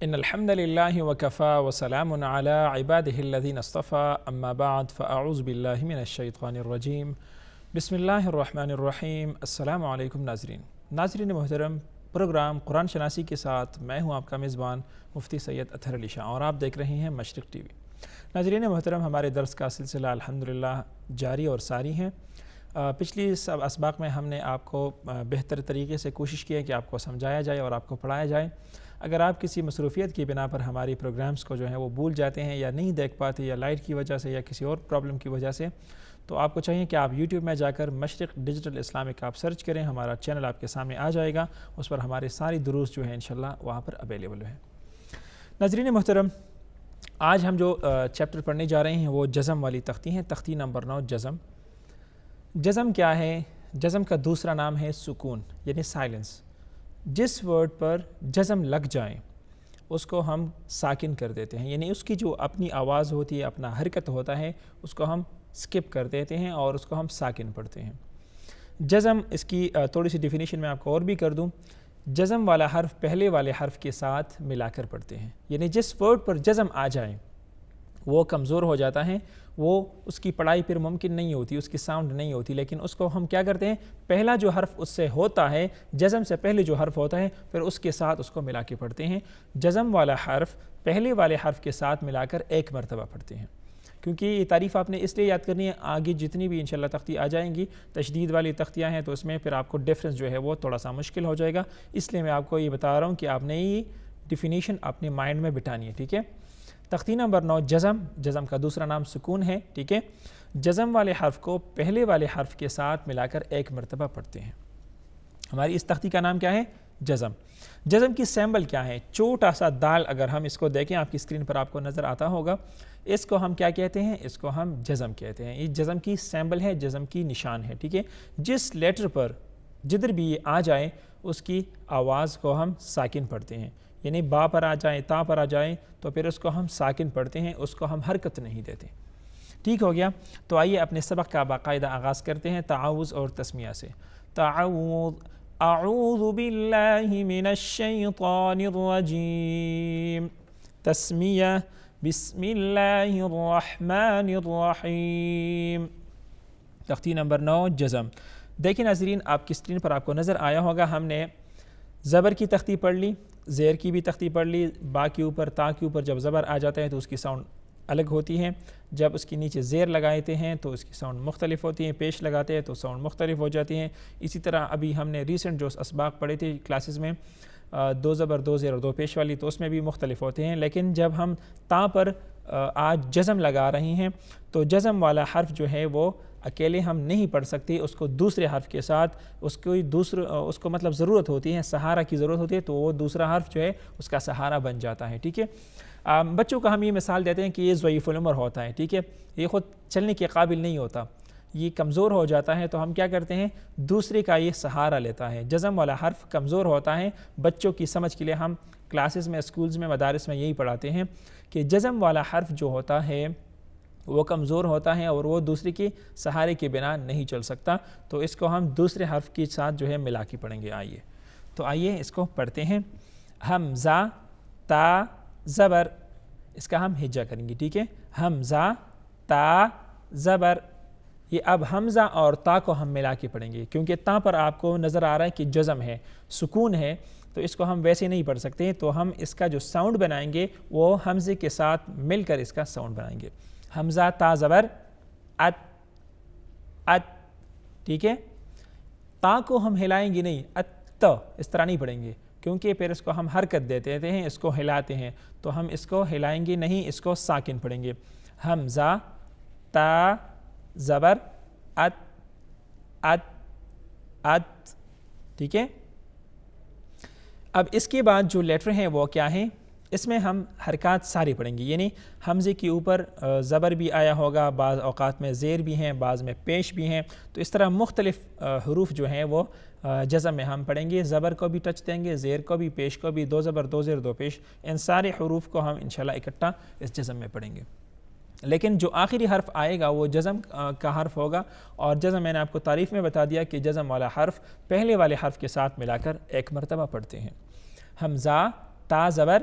ان الحمد للہ وکفا وسلام علی عباده الذین اصطفى اما بعد فاعوذ باللہ من الشیطان الرجیم بسم اللہ الرحمن الرحیم۔ السلام علیکم ناظرین محترم، پروگرام قرآن شناسی کے ساتھ میں ہوں آپ کا میزبان مفتی سید اطہر علی شاہ اور آپ دیکھ رہے ہیں مشرق ٹی وی۔ ناظرین محترم، ہمارے درس کا سلسلہ الحمدللہ جاری اور ساری ہیں۔ پچھلی سب اسباق میں ہم نے آپ کو بہتر طریقے سے کوشش کی ہے کہ آپ کو سمجھایا جائے اور آپ کو پڑھایا جائے۔ اگر آپ کسی مصروفیت کی بنا پر ہماری پروگرامز کو وہ بھول جاتے ہیں یا نہیں دیکھ پاتے، یا لائٹ کی وجہ سے یا کسی اور پرابلم کی وجہ سے، تو آپ کو چاہیے کہ آپ یوٹیوب میں جا کر مشرق ڈیجیٹل اسلامک آپ سرچ کریں، ہمارا چینل آپ کے سامنے آ جائے گا، اس پر ہمارے ساری دروس انشاءاللہ وہاں پر اویلیبل ہیں۔ ناظرین محترم، آج ہم جو چیپٹر پڑھنے جا رہے ہیں وہ جزم والی تختی ہیں، تختی نمبر 9 جزم۔ جزم کیا ہے؟ جزم کا دوسرا نام ہے سکون، یعنی سائلنس۔ جس ورڈ پر جزم لگ جائیں اس کو ہم ساکن کر دیتے ہیں، یعنی اس کی جو اپنی آواز ہوتی ہے، اپنا حرکت ہوتا ہے، اس کو ہم سکپ کر دیتے ہیں اور اس کو ہم ساکن پڑھتے ہیں۔ جزم، اس کی تھوڑی سی ڈیفینیشن میں آپ کو اور بھی کر دوں۔ جزم والا حرف پہلے والے حرف کے ساتھ ملا کر پڑھتے ہیں، یعنی جس ورڈ پر جزم آ جائیں وہ کمزور ہو جاتا ہے، وہ اس کی پڑھائی پھر ممکن نہیں ہوتی، اس کی ساؤنڈ نہیں ہوتی، لیکن اس کو ہم کیا کرتے ہیں، پہلا جو حرف اس سے ہوتا ہے، جزم سے پہلے جو حرف ہوتا ہے، پھر اس کے ساتھ اس کو ملا کے پڑھتے ہیں۔ جزم والا حرف پہلے والے حرف کے ساتھ ملا کر ایک مرتبہ پڑھتے ہیں، کیونکہ یہ تعریف آپ نے اس لیے یاد کرنی ہے، آگے جتنی بھی انشاءاللہ تختی آ جائیں گی، تشدید والی تختیاں ہیں، تو اس میں پھر آپ کو ڈیفرنس وہ تھوڑا سا مشکل ہو جائے گا، اس لیے میں آپ کو یہ بتا رہا ہوں کہ آپ نے یہ ڈیفینیشن اپنے مائنڈ میں بٹھانی ہے، ٹھیک ہے۔ تختی نمبر 9 جزم، جزم کا دوسرا نام سکون ہے، ٹھیک ہے۔ جزم والے حرف کو پہلے والے حرف کے ساتھ ملا کر ایک مرتبہ پڑھتے ہیں۔ ہماری اس تختی کا نام کیا ہے؟ جزم۔ جزم کی سیمبل کیا ہے؟ چھوٹا سا دال، اگر ہم اس کو دیکھیں، آپ کی اسکرین پر آپ کو نظر آتا ہوگا، اس کو ہم کیا کہتے ہیں؟ اس کو ہم جزم کہتے ہیں۔ یہ جزم کی سیمبل ہے، جزم کی نشان ہے، ٹھیک ہے۔ جس لیٹر پر جدھر بھی یہ آ جائے اس کی آواز کو ہم ساکن پڑھتے ہیں، یعنی با پر آ جائیں، تا پر آ جائیں تو پھر اس کو ہم ساکن پڑھتے ہیں، اس کو ہم حرکت نہیں دیتے۔ ٹھیک ہو گیا؟ تو آئیے اپنے سبق کا باقاعدہ آغاز کرتے ہیں تعاوذ اور تسمیہ سے۔ تعاوذ، اعوذ باللہ من الشیطان الرجیم۔ تسمیہ، بسم اللہ الرحمن الرحیم۔ تختی نمبر 9 جزم۔ دیکھیں ناظرین، آپ کی اسکرین پر آپ کو نظر آیا ہوگا، ہم نے زبر کی تختی پڑھ لی، زیر کی بھی تختی پڑھ لی۔ با کے اوپر، تا کے اوپر جب زبر آ جاتا ہے تو اس کی ساؤنڈ الگ ہوتی ہے، جب اس کے نیچے زیر لگاتے ہیں تو اس کی ساؤنڈ مختلف ہوتی ہے، پیش لگاتے ہیں تو ساؤنڈ مختلف ہو جاتی ہیں۔ اسی طرح ابھی ہم نے ریسنٹ جو اسباق پڑھے تھے کلاسز میں، 2 زبر 2 زیر اور 2 پیش والی، تو اس میں بھی مختلف ہوتے ہیں۔ لیکن جب ہم تا پر آج جزم لگا رہے ہیں تو جزم والا حرف وہ اکیلے ہم نہیں پڑھ سکتے، اس کو دوسرے حرف کے ساتھ اس کو مطلب ضرورت ہوتی ہے، سہارا کی ضرورت ہوتی ہے، تو وہ دوسرا حرف اس کا سہارا بن جاتا ہے، ٹھیک ہے۔ بچوں کو ہم یہ مثال دیتے ہیں کہ یہ ضعیف العمر ہوتا ہے، ٹھیک ہے، یہ خود چلنے کے قابل نہیں ہوتا، یہ کمزور ہو جاتا ہے، تو ہم کیا کرتے ہیں، دوسرے کا یہ سہارا لیتا ہے۔ جزم والا حرف کمزور ہوتا ہے، بچوں کی سمجھ کے لیے ہم کلاسز میں، اسکولز میں، مدارس میں یہی پڑھاتے ہیں کہ جزم والا حرف جو ہوتا ہے وہ کمزور ہوتا ہے اور وہ دوسرے کے سہارے کے بنا نہیں چل سکتا، تو اس کو ہم دوسرے حرف کے ساتھ ملا کے پڑھیں گے۔ آئیے اس کو پڑھتے ہیں۔ حمزہ، تا، زبر، اس کا ہم ہجا کریں گے، ٹھیک ہے۔ حمزہ، تا، زبر۔ یہ اب حمزہ اور تا کو ہم ملا کے پڑھیں گے، کیونکہ تا پر آپ کو نظر آ رہا ہے کہ جزم ہے، سکون ہے، تو اس کو ہم ویسے نہیں پڑھ سکتے، تو ہم اس کا جو ساؤنڈ بنائیں گے وہ حمزے کے ساتھ مل کر اس کا ساؤنڈ بنائیں گے۔ حمزہ، تا، زبر، ات، ات، ٹھیک ہے۔ تا کو ہم ہلائیں گے نہیں، ات، اس طرح نہیں پڑھیں گے، کیونکہ پھر اس کو ہم حرکت دیتے ہیں، اس کو ہلاتے ہیں، تو ہم اس کو ہلائیں گے نہیں، اس کو ساکن پڑھیں گے۔ حمزہ، تا، زبر، ات، ات، ات، ٹھیک ہے۔ اب اس کے بعد جو لیٹر ہیں وہ کیا ہیں؟ اس میں ہم حرکات ساری پڑھیں گے، یعنی حمزے کے اوپر زبر بھی آیا ہوگا، بعض اوقات میں زیر بھی ہیں، بعض میں پیش بھی ہیں، تو اس طرح مختلف حروف ہیں وہ جزم میں ہم پڑھیں گے۔ زبر کو بھی ٹچ دیں گے، زیر کو بھی، پیش کو بھی، 2 زبر 2 زیر 2 پیش، ان سارے حروف کو ہم انشاءاللہ اکٹھا اس جزم میں پڑھیں گے۔ لیکن جو آخری حرف آئے گا وہ جزم کا حرف ہوگا، اور جزم میں نے آپ کو تعریف میں بتا دیا کہ جزم والا حرف پہلے والے حرف کے ساتھ ملا کر ایک مرتبہ پڑھتے ہیں۔ حمزہ، تا، زبر،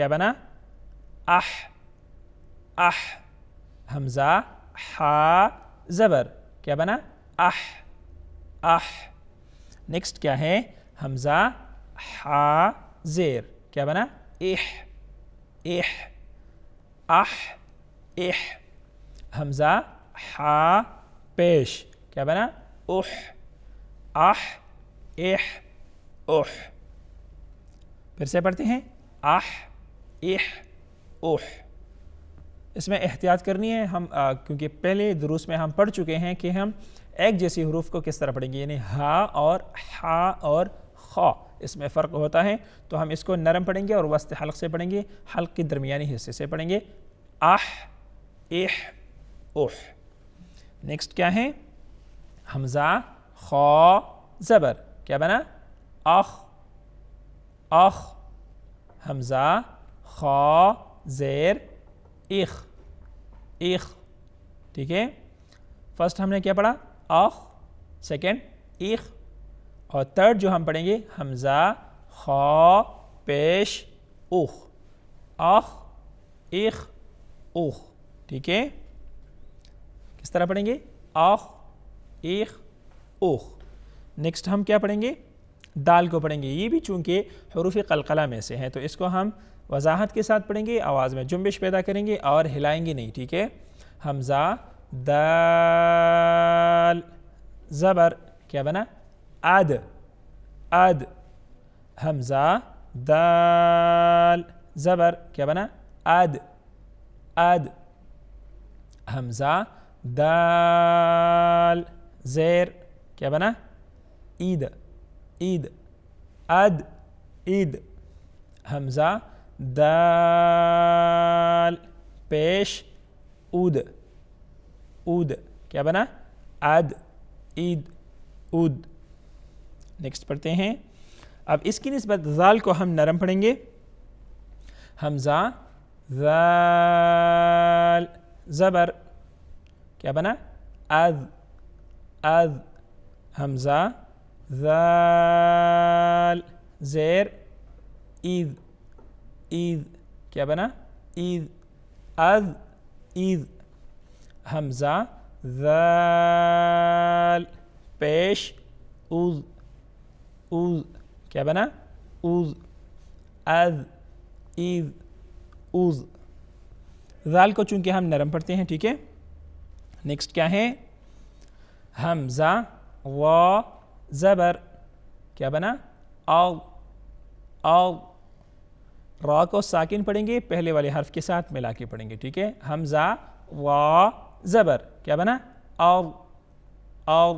کیا بنا؟ اح اح. حمزہ حا زبر کیا بنا؟ اح اح. نیکسٹ کیا ہے؟ حمزہ حا زیر کیا بنا؟ اح اح اح اح. حمزہ حا پیش کیا بنا؟ اح اح اح اح. پھر سے پڑھتے ہیں اح اح اح. اس میں احتیاط کرنی ہے ہم کیونکہ پہلے دروس میں ہم پڑھ چکے ہیں کہ ہم ایک جیسی حروف کو کس طرح پڑھیں گے، یعنی ہا اور حا اور خا اس میں فرق ہوتا ہے. تو ہم اس کو نرم پڑھیں گے اور وسط حلق سے پڑھیں گے، حلق کے درمیانی حصے سے پڑھیں گے اح اح اح. نیکسٹ کیا ہے؟ حمزہ خا زبر کیا بنا؟ اخ اخ. حمزہ خا زیر اخ اخ. ٹھیک ہے، فرسٹ ہم نے کیا پڑھا؟ اخ، سیکنڈ اخ، اور تھرڈ جو ہم پڑھیں گے حمزہ خا پیش اخ اخ اخ اخ. ٹھیک ہے، کس طرح پڑھیں گے؟ اخ اخ اخ. نیکسٹ ہم کیا پڑھیں گے؟ دال کو پڑھیں گے. یہ بھی چونکہ حروف قلقلہ میں سے ہے تو اس کو ہم وضاحت کے ساتھ پڑھیں گے، آواز میں جنبش پیدا کریں گے اور ہلائیں گے نہیں. ٹھیک ہے، حمزہ دال زبر کیا بنا؟ اد اد. حمزہ دال زبر کیا بنا؟ اد اد. حمزہ دال زیر کیا بنا؟ عید عید اد عید. حمزہ دال پیش اود اود کیا بنا؟ اد عید اود. نیکسٹ پڑھتے ہیں. اب اس کی نسبت ذال کو ہم نرم پڑھیں گے. حمزہ ذال زبر کیا بنا؟ اذ اذ. حمزہ ذال زیر عید عید کیا بنا؟ عید اذ عید. حمزہ ذال پیش اوز اوز کیا بنا؟ اوز اذ عید اوز. ذال کو چونکہ ہم نرم پڑھتے ہیں. ٹھیک ہے، نیکسٹ کیا ہے؟ حمزہ وا زبر کیا بنا؟ او او. را کو ساکن پڑھیں گے، پہلے والے حرف کے ساتھ ملا کے پڑھیں گے. ٹھیک ہے، حمزہ وا زبر کیا بنا؟ او او.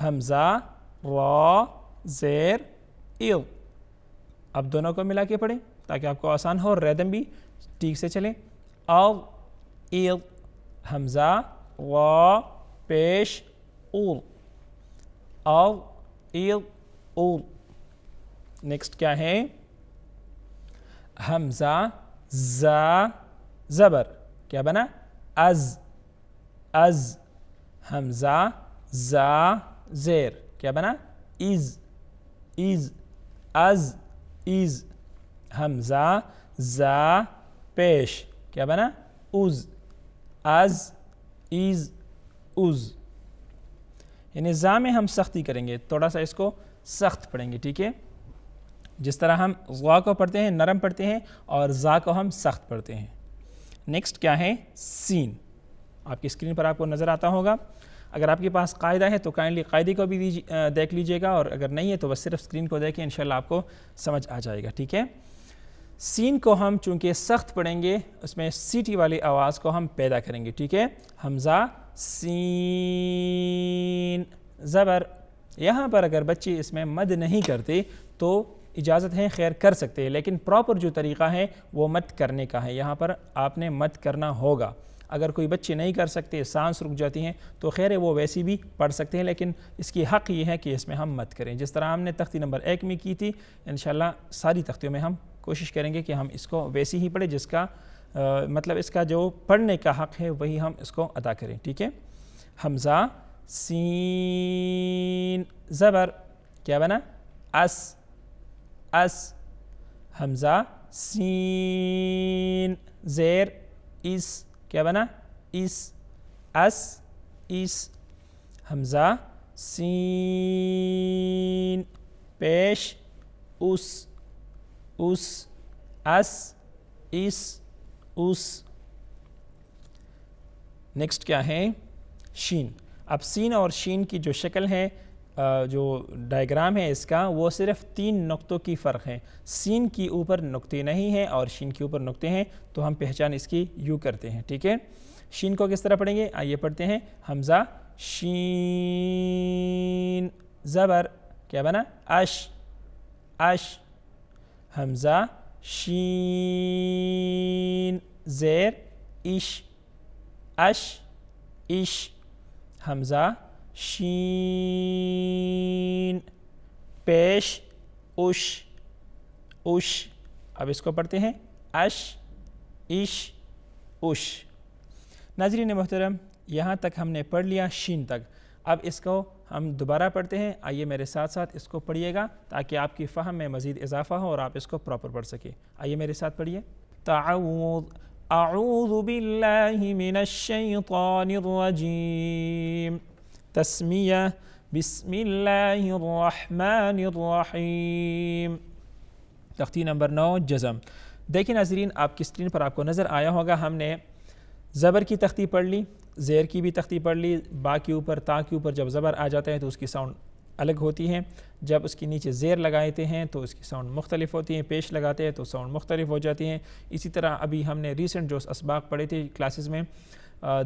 حمزہ را زیر ایل. اب دونوں کو ملا کے پڑھیں تاکہ آپ کو آسان ہو اور ریدم بھی ٹھیک سے چلے. O L. حمزہ وا پیش اول او ایل اول. نیکسٹ کیا ہے؟ حمزہ زا زبر کیا بنا؟ از از. حمزہ زا زیر کیا بنا؟ از از از از. حمزہ زا پیش کیا بنا؟ از از از از. یعنی زا میں ہم سختی کریں گے، تھوڑا سا اس کو سخت پڑھیں گے. ٹھیک ہے، جس طرح ہم غا کو پڑھتے ہیں نرم پڑھتے ہیں اور زا کو ہم سخت پڑھتے ہیں. نیکسٹ کیا ہے؟ سین. آپ کی اسکرین پر آپ کو نظر آتا ہوگا. اگر آپ کے پاس قاعدہ ہے تو کائنڈلی قاعدے کو بھی دیکھ لیجئے گا، اور اگر نہیں ہے تو بس صرف اسکرین کو دیکھیں، انشاءاللہ آپ کو سمجھ آ جائے گا. ٹھیک ہے، سین کو ہم چونکہ سخت پڑھیں گے، اس میں سیٹی والی آواز کو ہم پیدا کریں گے. ٹھیک ہے، حمزہ سین زبر. یہاں پر اگر بچے اس میں مد نہیں کرتے تو اجازت ہے، خیر کر سکتے ہیں، لیکن پراپر جو طریقہ ہے وہ مد کرنے کا ہے. یہاں پر آپ نے مد کرنا ہوگا. اگر کوئی بچے نہیں کر سکتے، سانس رک جاتی ہیں، تو خیر ہے وہ ویسی بھی پڑھ سکتے ہیں، لیکن اس کی حق یہ ہے کہ اس میں ہم مد کریں. جس طرح ہم نے تختی نمبر 1 میں کی تھی، انشاءاللہ ساری تختیوں میں ہم کوشش کریں گے کہ ہم اس کو ویسی ہی پڑھیں جس کا مطلب اس کا جو پڑھنے کا حق ہے وہی ہم اس کو ادا کریں. ٹھیک ہے، حمزہ سین زبر کیا بنا؟ اس اس. حمزہ سین زیر اس کیا بنا اس اس اس حمزہ سین پیش اس اس اس نیکسٹ کیا ہے شین. اب سین اور شین کی جو شکل ہے جو ڈائیگرام ہے اس کا وہ صرف 3 نقطوں کی فرق ہے. سین کی اوپر نقطے نہیں ہیں اور شین کے اوپر نقطے ہیں تو ہم پہچان اس کی یوں کرتے ہیں. ٹھیک ہے شین کو کس طرح پڑھیں گے آئیے پڑھتے ہیں. حمزہ شین زبر کیا بنا اش حمزہ شین زیر اش حمزہ شین پیش اش اب اس کو پڑھتے ہیں اش ناظرین محترم یہاں تک ہم نے پڑھ لیا شین تک. اب اس کو ہم دوبارہ پڑھتے ہیں. آئیے میرے ساتھ ساتھ اس کو پڑھیے گا تاکہ آپ کی فہم میں مزید اضافہ ہو اور آپ اس کو پراپر پڑھ سکیں. آئیے میرے ساتھ پڑھیے. اعوذ باللہ من الشیطان الرجیم تسمیہ بسم اللہ الرحمن الرحیم. تختی نمبر 9 جزم. دیکھیں ناظرین آپ کی اسکرین پر آپ کو نظر آیا ہوگا ہم نے زبر کی تختی پڑھ لی, زیر کی بھی تختی پڑھ لی. با کے اوپر تا کے اوپر جب زبر آ جاتا ہے تو اس کی ساؤنڈ الگ ہوتی ہے, جب اس کے نیچے زیر لگاتے ہیں تو اس کی ساؤنڈ مختلف ہوتی ہیں, پیش لگاتے ہیں تو ساؤنڈ مختلف ہو جاتی ہیں. اسی طرح ابھی ہم نے ریسنٹ جو اسباق پڑھے تھے کلاسز میں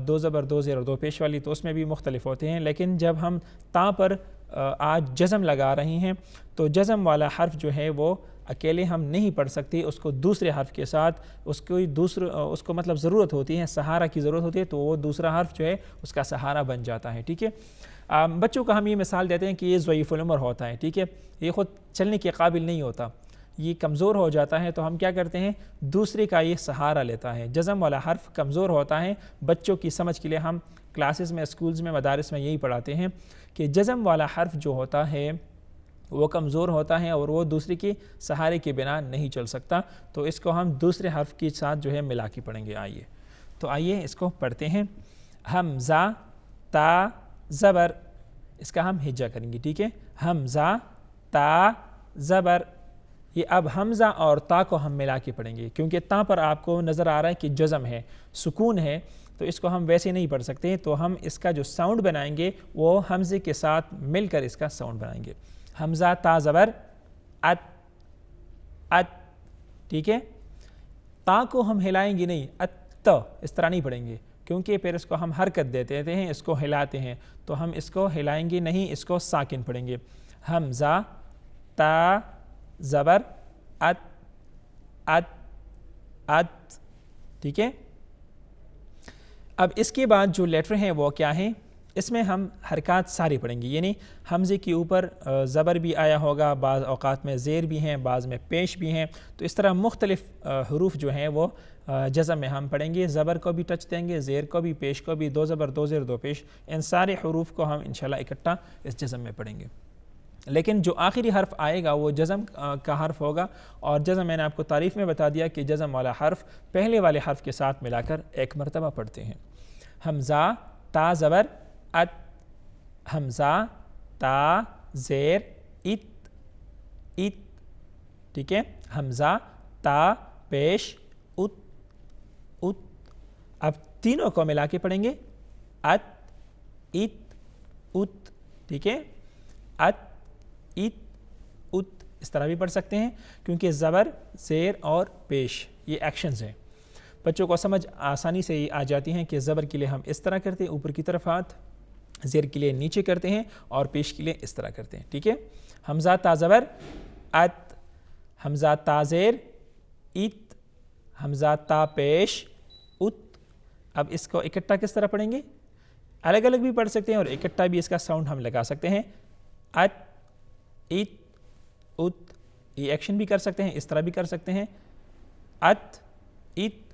2 زبر 2 زیر اور 2 پیش والی تو اس میں بھی مختلف ہوتے ہیں. لیکن جب ہم تا پر آج جزم لگا رہے ہیں تو جزم والا حرف جو ہے وہ اکیلے ہم نہیں پڑھ سکتے, اس کو دوسرے حرف کے ساتھ اس کو مطلب ضرورت ہوتی ہے, سہارا کی ضرورت ہوتی ہے, تو وہ دوسرا حرف جو ہے اس کا سہارا بن جاتا ہے. ٹھیک ہے بچوں کا ہم یہ مثال دیتے ہیں کہ یہ ضعیف العمر ہوتا ہے. ٹھیک ہے یہ خود چلنے کے قابل نہیں ہوتا, یہ کمزور ہو جاتا ہے, تو ہم کیا کرتے ہیں دوسرے کا یہ سہارا لیتا ہے. جزم والا حرف کمزور ہوتا ہے. بچوں کی سمجھ کے لیے ہم کلاسز میں اسکولز میں مدارس میں یہی پڑھاتے ہیں کہ جزم والا حرف جو ہوتا ہے وہ کمزور ہوتا ہے اور وہ دوسرے کے سہارے کے بنا نہیں چل سکتا, تو اس کو ہم دوسرے حرف کے ساتھ جو ہے ملا کے پڑھیں گے. آئیے اس کو پڑھتے ہیں. حمزہ تا زبر اس کا ہم ہجا کریں گے. ٹھیک ہے حمزہ تا زبر. یہ اب حمزہ اور تا کو ہم ملا کے پڑھیں گے کیونکہ تا پر آپ کو نظر آ رہا ہے کہ جزم ہے, سکون ہے, تو اس کو ہم ویسے نہیں پڑھ سکتے, تو ہم اس کا جو ساؤنڈ بنائیں گے وہ حمزے کے ساتھ مل کر اس کا ساؤنڈ بنائیں گے. حمزہ تا زبر ات. ٹھیک ہے تا کو ہم ہلائیں گے نہیں, ات اس طرح نہیں پڑھیں گے کیونکہ پھر اس کو ہم حرکت دیتے ہیں, اس کو ہلاتے ہیں, تو ہم اس کو ہلائیں گے نہیں, اس کو ساکن پڑھیں گے. حمزہ تا زبر ات. ٹھیک ہے اب اس کے بعد جو لیٹر ہیں وہ کیا ہیں, اس میں ہم حرکات ساری پڑھیں گے. یعنی حمزے کے اوپر زبر بھی آیا ہوگا, بعض اوقات میں زیر بھی ہیں, بعض میں پیش بھی ہیں, تو اس طرح مختلف حروف جو ہیں وہ جزم میں ہم پڑھیں گے. زبر کو بھی ٹچ دیں گے, زیر کو بھی, پیش کو بھی, 2 زبر 2 زیر 2 پیش, ان سارے حروف کو ہم انشاءاللہ اکٹھا اس جزم میں پڑھیں گے. لیکن جو آخری حرف آئے گا وہ جزم کا حرف ہوگا, اور جزم میں نے آپ کو تعریف میں بتا دیا کہ جزم والا حرف پہلے والے حرف کے ساتھ ملا کر ایک مرتبہ پڑھتے ہیں. حمزہ تا زبر ات. حمزہ تا زیر ات. ٹھیک ہے حمزہ تا پیش ات. اب تینوں کو ملا کے پڑھیں گے ات ات. ٹھیک ہے ات اس طرح بھی پڑھ سکتے ہیں کیونکہ زبر زیر اور پیش یہ ایکشنز ہیں. بچوں کو سمجھ آسانی سے آ جاتی ہیں کہ زبر کے لیے ہم اس طرح کرتے ہیں, اوپر کی طرف ہاتھ, زیر کے لیے نیچے کرتے ہیں, اور پیش کے لیے اس طرح کرتے ہیں. ٹھیک ہے حمزہ تا زبر ات. حمزہ تا زیر ات. حمزہ تا پیش ات. اب اس کو اکٹھا کس طرح پڑھیں گے, الگ الگ بھی پڑھ سکتے ہیں اور اکٹھا بھی اس کا ساؤنڈ ہم لگا سکتے ہیں. ات ات ات. یہ ایکشن بھی کر سکتے ہیں, اس طرح بھی کر سکتے ہیں. ات ات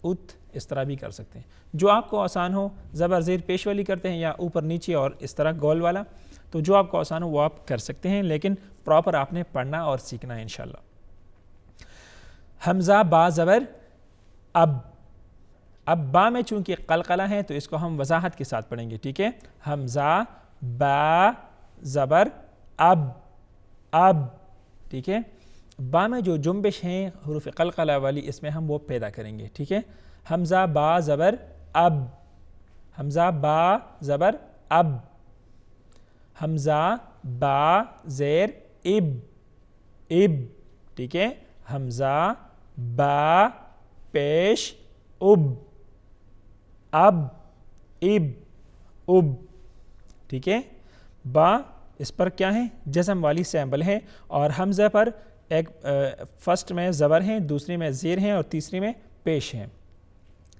ات اس طرح بھی کر سکتے ہیں, جو آپ کو آسان ہو. زبر زیر پیش والی کرتے ہیں یا اوپر نیچے اور اس طرح گول والا, تو جو آپ کو آسان ہو وہ آپ کر سکتے ہیں, لیکن پراپر آپ نے پڑھنا اور سیکھنا ہے انشاءاللہ. حمزہ با زبر اب. اب با میں چونکہ قلقلہ ہے تو اس کو ہم وضاحت کے ساتھ پڑھیں گے. ٹھیک ہے, حمزہ با زبر اب اب. ٹھیک ہے, با میں جو جنبش ہیں حروف قلقلہ والی اس میں ہم وہ پیدا کریں گے. ٹھیک ہے, حمزہ با زبر اب, حمزہ با زبر اب, حمزہ با زیر اب اب. ٹھیک ہے, حمزہ با پیش اب اب اب اب. ٹھیک ہے, با اس پر کیا ہے, جزم والی سیمبل ہے, اور حمزہ پر ایک فرسٹ میں زبر ہیں, دوسری میں زیر ہیں اور تیسری میں پیش ہیں.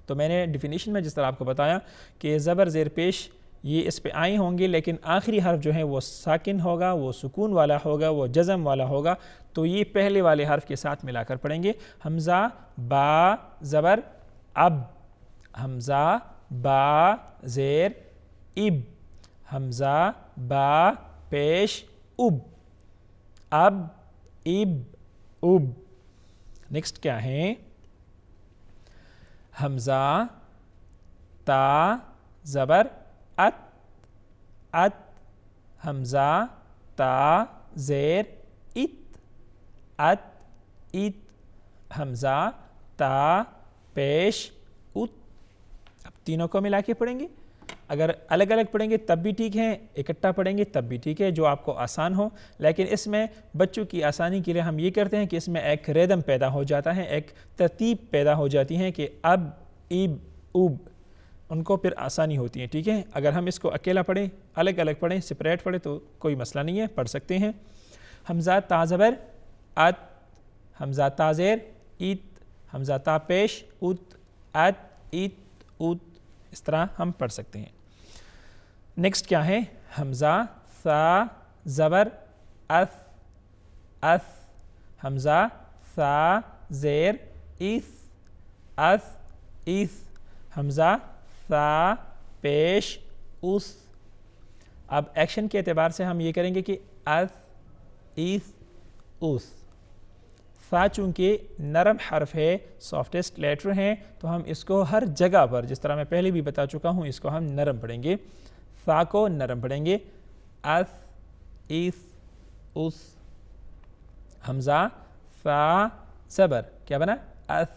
تو میں نے ڈیفینیشن میں جس طرح آپ کو بتایا کہ زبر زیر پیش یہ اس پہ آئی ہوں گی, لیکن آخری حرف جو ہے وہ ساکن ہوگا, وہ سکون والا ہوگا, وہ جزم والا ہوگا, تو یہ پہلے والے حرف کے ساتھ ملا کر پڑھیں گے. حمزہ با زبر اب, حمزہ با زیر اب, حمزہ با پیش اب اب اب اب. نیکسٹ کیا ہے, حمزہ تا زبر ات ات, حمزہ تا زیر ات ات ات, حمزہ تا پیش ات. اب تینوں کو ملا کے پڑھیں گے, اگر الگ الگ پڑھیں گے تب بھی ٹھیک ہے, اکٹھا پڑھیں گے تب بھی ٹھیک ہے, جو آپ کو آسان ہو. لیکن اس میں بچوں کی آسانی کے لیے ہم یہ کرتے ہیں کہ اس میں ایک ریدم پیدا ہو جاتا ہے, ایک ترتیب پیدا ہو جاتی ہے کہ اب اب اب, ان کو پھر آسانی ہوتی ہے. ٹھیک ہے, اگر ہم اس کو اکیلا پڑھیں, الگ الگ پڑھیں, سپریٹ پڑھیں تو کوئی مسئلہ نہیں ہے, پڑھ سکتے ہیں. حمزہ تا زبر ات, حمزہ تا زیر ات, حمزہ تا پیش ات ات ات ات. اس طرح ہم پڑھ سکتے ہیں. نیکسٹ کیا ہے, حمزہ ثا زبر اث اث, حمزہ ثا زیر ایث اث ایث, حمزہ ثا پیش اس. اب ایکشن کے اعتبار سے ہم یہ کریں گے کہ اث ایث اس. ثا چونکہ نرم حرف ہے, سافٹسٹ لیٹر ہیں, تو ہم اس کو ہر جگہ پر, جس طرح میں پہلے بھی بتا چکا ہوں, اس کو ہم نرم پڑھیں گے. ثا کو نرم پڑھیں گے, اث ایث اس. حمزہ ثا زبر کیا بنا اث,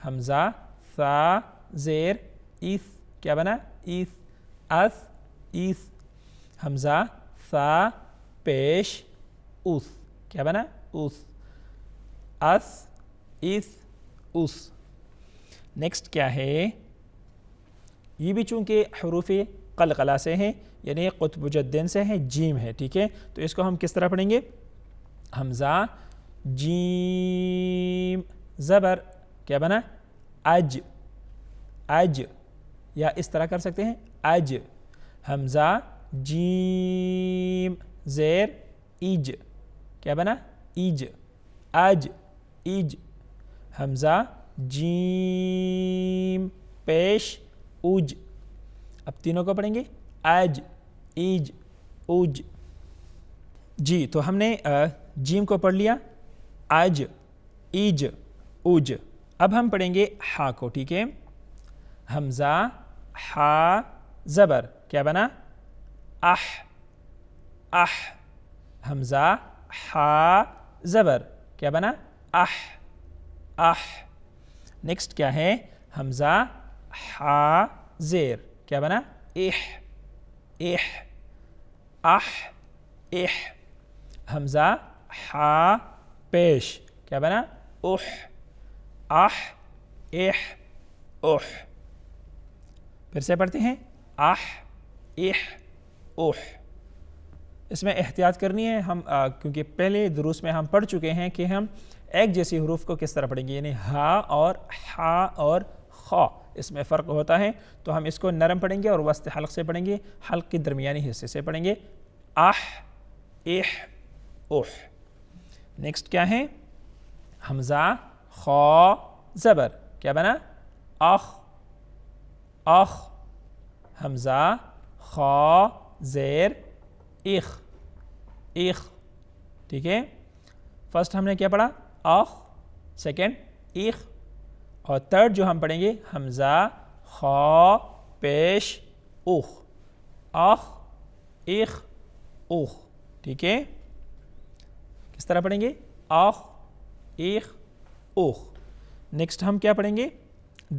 حمزہ ثا زیر ایث کیا بنا ایث اث ایث, حمزہ ثا پیش اس کیا بنا اس اس اس اس. نیکسٹ کیا ہے, یہ بھی چونکہ حروف قلقلہ سے ہیں, یعنی قطب جدین سے ہیں, جیم ہے. ٹھیک ہے, تو اس کو ہم کس طرح پڑھیں گے, حمزہ جیم زبر کیا بنا اج اج, یا اس طرح کر سکتے ہیں اج, حمزہ جیم زیر ایج کیا بنا ایج اج ایج, حمزہ جیم پیش اوج. اب تینوں کو پڑھیں گے اج ایج اوج. جی, تو ہم نے جیم کو پڑھ لیا, اج ایج اوج. اب ہم پڑھیں گے ہا کو. ٹھیک ہے, حمزہ ہا زبر کیا بنا اح اح, حمزہ ہا زبر کیا بنا اح اح. نیکسٹ کیا ہے, حمزہ ہا زیر کیا بنا اح اح اح اح, حمزہ ہا پیش کیا بنا اح اح اح اح. پھر سے پڑھتے ہیں اح اح اح. اس میں احتیاط کرنی ہے ہم, کیونکہ پہلے دروس میں ہم پڑھ چکے ہیں کہ ہم ایک جیسی حروف کو کس طرح پڑھیں گے, یعنی ہا اور ہا اور خا, اس میں فرق ہوتا ہے. تو ہم اس کو نرم پڑھیں گے اور وسط حلق سے پڑھیں گے, حلق کے درمیانی حصے سے پڑھیں گے اح اح اح. نیکسٹ کیا ہے, حمزہ خا زبر کیا بنا اخ اخ, حمزہ خا زیر اخ اخ. ٹھیک ہے, فرسٹ ہم نے کیا پڑھا اخ, سیکنڈ اخ. اور تھرڈ جو ہم پڑھیں گے حمزہ خا پیش اخ. اخ اخ اخ. ٹھیک ہے، کس طرح پڑھیں گے؟ اخ اخ اخ. نیکسٹ ہم کیا پڑھیں گے؟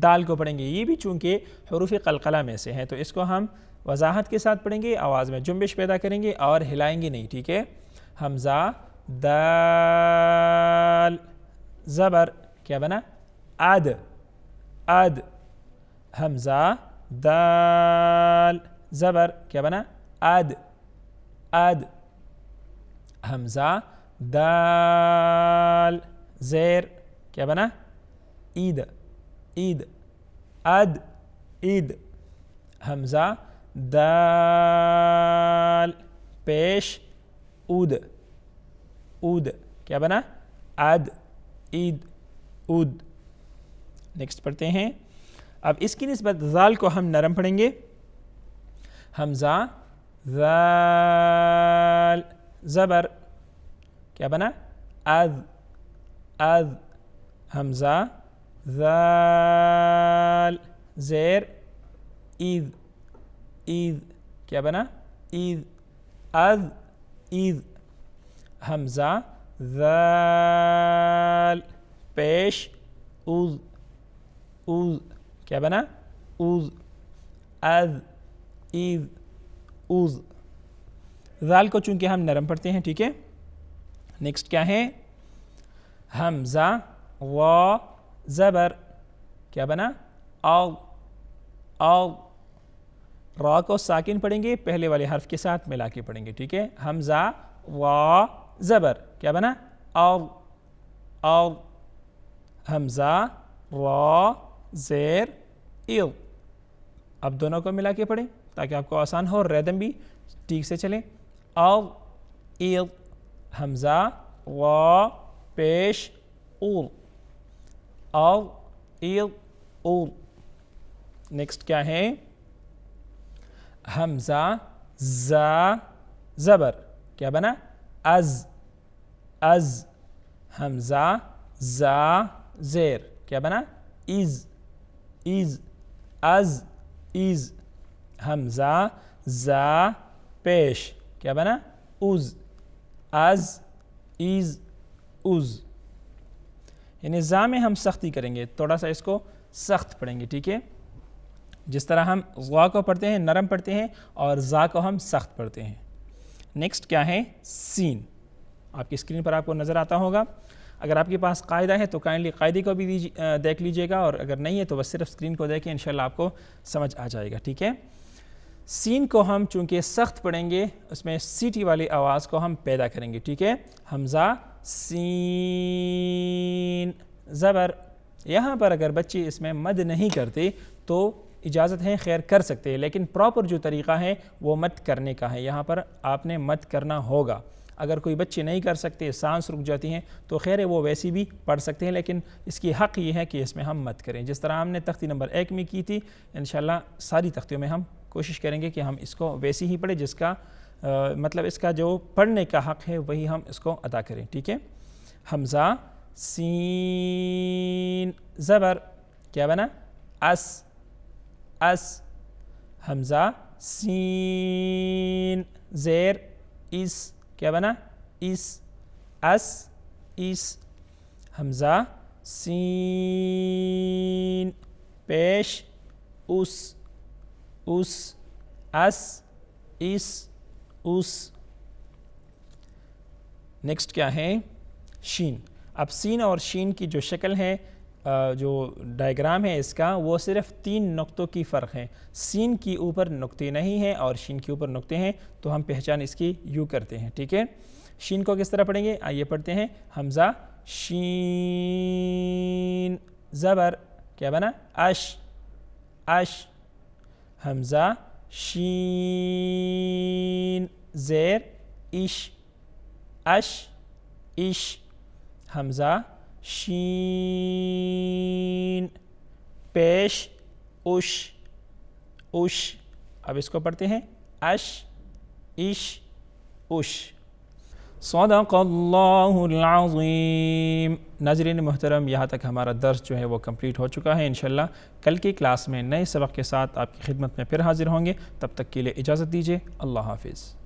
دال کو پڑھیں گے. یہ بھی چونکہ حروف قلقلہ میں سے ہیں تو اس کو ہم وضاحت کے ساتھ پڑھیں گے، آواز میں جنبش پیدا کریں گے اور ہلائیں گے نہیں. ٹھیک ہے، حمزہ دال زبر کیا بنا؟ اد. اد. حمزہ دال زبر کیا بنا؟ اد. اد. حمزہ دال زیر کیا بنا؟ عید. عید. اد عید. حمزہ دال پیش اود. اود کیا بنا؟ اد عید اود. نیکسٹ پڑھتے ہیں. اب اس کی نسبت ذال کو ہم نرم پڑھیں گے. حمزہ ذال زبر کیا بنا؟ اذ. اذ. حمزہ ذال زیر عید. عید کیا بنا؟ عید. اذ عید. حمزہ ذال پیش اوز. اوز کیا بنا؟ اوز. اذ عید اوز. ذال کو چونکہ ہم نرم پڑھتے ہیں. ٹھیک ہے، نیکسٹ کیا ہے؟ حمزہ وا زبر کیا بنا؟ او. او. را کو ساکن پڑھیں گے، پہلے والے حرف کے ساتھ ملا کے پڑھیں گے. ٹھیک ہے، حمزہ وا زبر کیا بنا؟ او. او. حمزہ را زیر ایل. اب دونوں کو ملا کے پڑھیں تاکہ آپ کو آسان ہو اور ریدم بھی ٹھیک سے چلے. O L. حمزہ وا پیش اول. او ایل اول. نیکسٹ کیا ہے؟ حمزہ زا زبر کیا بنا؟ از. از. حمزہ زا زیر کیا بنا؟ از. از. از از. حمزہ زا پیش کیا بنا؟ اوز. از از اوز. یعنی زا میں ہم سختی کریں گے، تھوڑا سا اس کو سخت پڑھیں گے. ٹھیک ہے، جس طرح ہم غا کو پڑھتے ہیں نرم پڑھتے ہیں اور زا کو ہم سخت پڑھتے ہیں. نیکسٹ کیا ہے؟ سین. آپ کی اسکرین پر آپ کو نظر آتا ہوگا. اگر آپ کے پاس قاعدہ ہے تو کائنڈلی قاعدے کو بھی دیکھ لیجئے گا، اور اگر نہیں ہے تو بس صرف اسکرین کو دیکھیں، انشاءاللہ آپ کو سمجھ آ جائے گا. ٹھیک ہے، سین کو ہم چونکہ سخت پڑھیں گے، اس میں سیٹی والی آواز کو ہم پیدا کریں گے. ٹھیک ہے، حمزہ سین زبر. یہاں پر اگر بچے اس میں مد نہیں کرتے تو اجازت ہے، خیر کر سکتے ہیں، لیکن پراپر جو طریقہ ہے وہ مد کرنے کا ہے. یہاں پر آپ نے مد کرنا ہوگا. اگر کوئی بچے نہیں کر سکتے، سانس رک جاتی ہیں، تو خیر ہے وہ ویسی بھی پڑھ سکتے ہیں، لیکن اس کی حق یہ ہے کہ اس میں ہم مد کریں. جس طرح ہم نے تختی نمبر 1 میں کی تھی، انشاءاللہ ساری تختیوں میں ہم کوشش کریں گے کہ ہم اس کو ویسی ہی پڑھیں جس کا مطلب اس کا جو پڑھنے کا حق ہے وہی ہم اس کو ادا کریں. ٹھیک ہے، حمزہ سین زبر کیا بنا؟ اس. اس. حمزہ سین زیر اس کیا بنا؟ اس. اس اس. حمزہ سین پیش اس. اس. اس اس اس. نیکسٹ کیا ہے؟ شین. اب سین اور شین کی جو شکل ہے، جو ڈائیگرام ہے اس کا، وہ صرف 3 نقطوں کی فرق ہے. سین کی اوپر نقطے نہیں ہیں اور شین کے اوپر نقطے ہیں، تو ہم پہچان اس کی یوں کرتے ہیں. ٹھیک ہے، شین کو کس طرح پڑھیں گے؟ آئیے پڑھتے ہیں. حمزہ شین زبر کیا بنا؟ اش. اش. حمزہ شین زیر اش. اش اش. حمزہ شین پیش اش. اش. اب اس کو پڑھتے ہیں اش اش اش. صدق اللہ العظیم۔ ناظرین محترم، یہاں تک ہمارا درس جو ہے وہ کمپلیٹ ہو چکا ہے۔ انشاءاللہ کل کی کلاس میں نئے سبق کے ساتھ آپ کی خدمت میں پھر حاضر ہوں گے۔ تب تک کے لیے اجازت دیجیے۔ اللہ حافظ۔